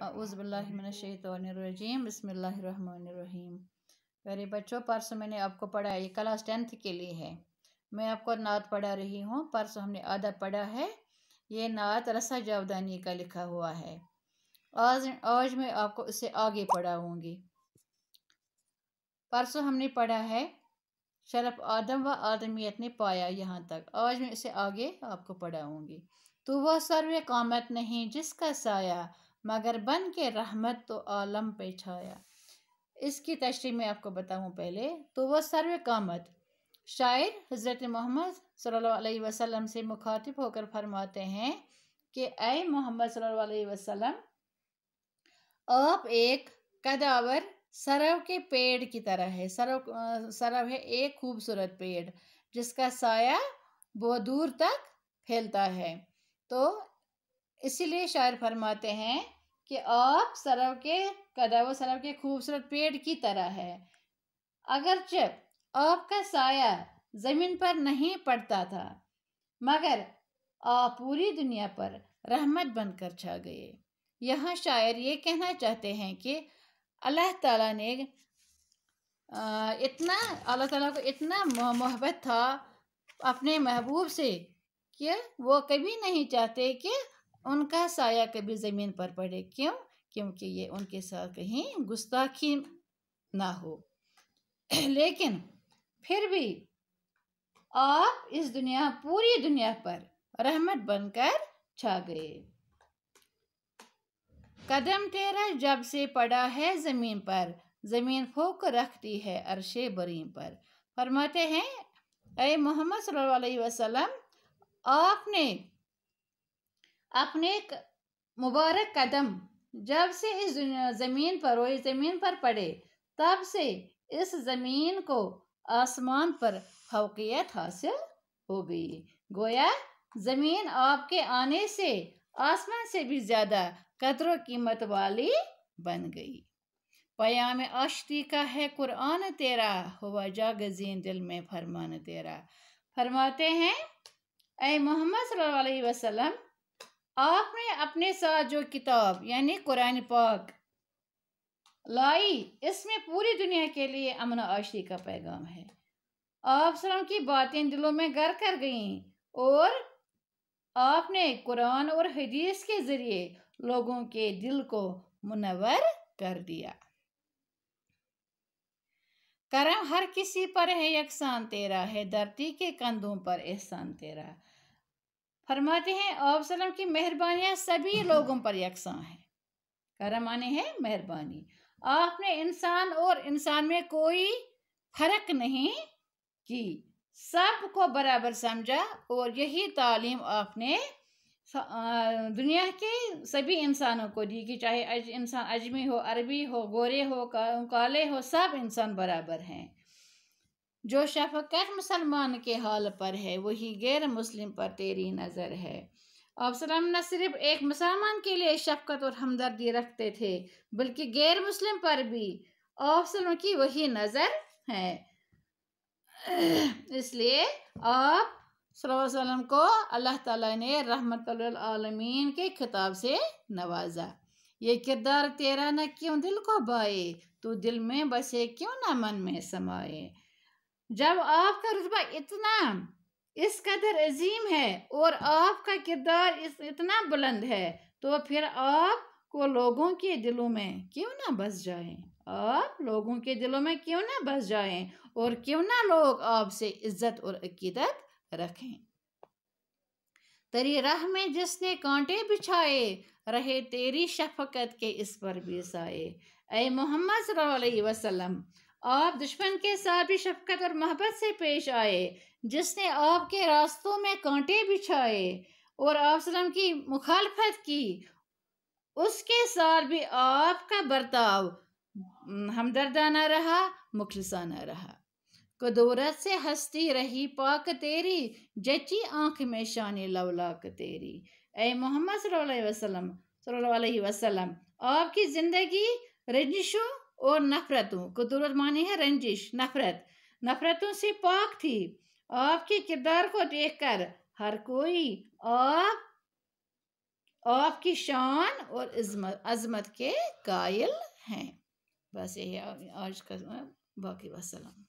औज़ुबिल्लाहिमिनश्शैतानिर्रजीम बिस्मिल्लाहिर्रहमानिर्रहीम। प्यारे बच्चों, परसों मैंने आपको पढ़ा, ये क्लास 10th के लिए है। मैं आपको नात पढ़ा रही हूँ। परसों हमने आधा पढ़ा है। ये नात रसा जावदानी का लिखा हुआ है। आज मैं आपको इसे आगे पढ़ाऊँगी। परसों हमने पढ़ा है शरफ आदम व आदमियत ने पाया यहाँ तक। आज मैं इसे आगे आपको पढ़ाऊँगी। तो वह सर्व कामत नहीं जिसका साया, मगर बन के रहमत तो आलम पे छाया। इसकी तशरीह मैं आपको बताऊं पहले। तो वह सर्व कामत, शायर हज़रत मोहम्मद सल्लल्लाहु अलैहि वसल्लम से मुखातिब होकर फरमाते हैं कि ऐ मोहम्मद सल्लल्लाहु अलैहि वसल्लम, आप एक कदावर सरव के पेड़ की तरह है। सरव है एक खूबसूरत पेड़ जिसका साया बहुत दूर तक फैलता है। तो इसीलिए शायर फरमाते हैं कि आप सरव के खूबसूरत पेड़ की तरह है। अगरचे आपका साया जमीन पर नहीं पड़ता था, मगर आप पूरी दुनिया पर रहमत बनकर छा गए। यहाँ शायर ये कहना चाहते हैं कि अल्लाह ताला को इतना मोहब्बत था अपने महबूब से कि वो कभी नहीं चाहते कि उनका साया कभी ज़मीन पर पड़े। क्यों? क्योंकि ये उनके साथ कहीं गुस्ताखी ना हो। लेकिन फिर भी आप पूरी दुनिया पर रहमत बनकर छा गए। कदम तेरा जब से पड़ा है ज़मीन पर, ज़मीन फूक रखती है अर्शे बरीम पर। फरमाते हैं ऐ मोहम्मद सल्लल्लाहु अलैहि वसल्लम, आपने अपने मुबारक कदम जब से इस ज़मीन पर पड़े, तब से इस ज़मीन को आसमान पर फौकियत हासिल हो गई। गोया ज़मीन आपके आने से आसमान से भी ज़्यादा कदर कीमत वाली बन गई। पयाम आश्ती का है कुरान तेरा, हुआ जागज़ीन दिल में फरमान तेरा। फरमाते हैं ऐ मोहम्मद सल्लल्लाहु अलैहि वसल्लम, आपने अपने साथ जो किताब यानी कुरान पाक लाई, इसमें पूरी दुनिया के लिए अमन आशी का पैगाम है। आप सल्लम की बातें दिलों में घर कर गईं और आपने कुरान और हदीस के जरिए लोगों के दिल को मुनव्वर कर दिया। करम हर किसी पर है यकसान तेरा, है धरती के कंधों पर एहसान तेरा। फरमाते हैं आप सल्लम की मेहरबानियां सभी लोगों पर यकसान है। करम माने है मेहरबानी। आपने इंसान और इंसान में कोई फर्क नहीं की, सबको बराबर समझा और यही तालीम आपने दुनिया के सभी इंसानों को दी कि चाहे इंसान अजमी हो, अरबी हो, गोरे हो, काले हो, सब इंसान बराबर हैं। जो शफकत मुसलमान के हाल पर है, वही गैर मुस्लिम पर तेरी नज़र है। आप सल्लम न सिर्फ एक मुसलमान के लिए शफकत और हमदर्दी रखते थे, बल्कि गैर मुस्लिम पर भी आप सल्लम की वही नज़र है। इसलिए आप सल्लल्लाहु अलैहि वसल्लम को अल्लाह ताला ने रहमतुल आलमीन के खिताब से नवाजा। ये किरदार तेरा न क्यों दिल को भाए, तो दिल में बसे क्यों न मन में समाए। जब आपका रुतबा इस कदर अजीम है और आपका किरदार इतना बुलंद है, तो फिर आपको लोगों के दिलों में क्यों ना बस जाए। आप लोगों के दिलों में क्यों ना बस जाएं और क्यों ना लोग आपसे इज्जत और अकीदत रखें। तेरी राह में जिसने कांटे बिछाए, रहे तेरी शफकत के इस पर भी साए। ऐ मोहम्मद सल्लल्लाहु अलैहि वसल्लम, आप दुश्मन के साथ भी शफकत और मोहब्बत से पेश आए। जिसने आपके रास्तों में कांटे बिछाए और आप सल्लम की मुखालफत की, उसके साथ भी आपका बर्ताव हमदर्दाना रहा, मुखलिसाना रहा। कदौरत से हंसती रही पाक तेरी, जची आंख में शान लवलाक तेरी। ऐ मोहम्मद सल्लल्लाहु अलैहि वसल्लम, आपकी जिंदगी रंजिशों और नफरतों, कदौरत माने है रंजिश, नफरतों से पाक थी। आपके किरदार को देखकर हर कोई آپ کی شان اور عظمت کے قائل ہیں۔ بس یہی آج کا باقی وسلام۔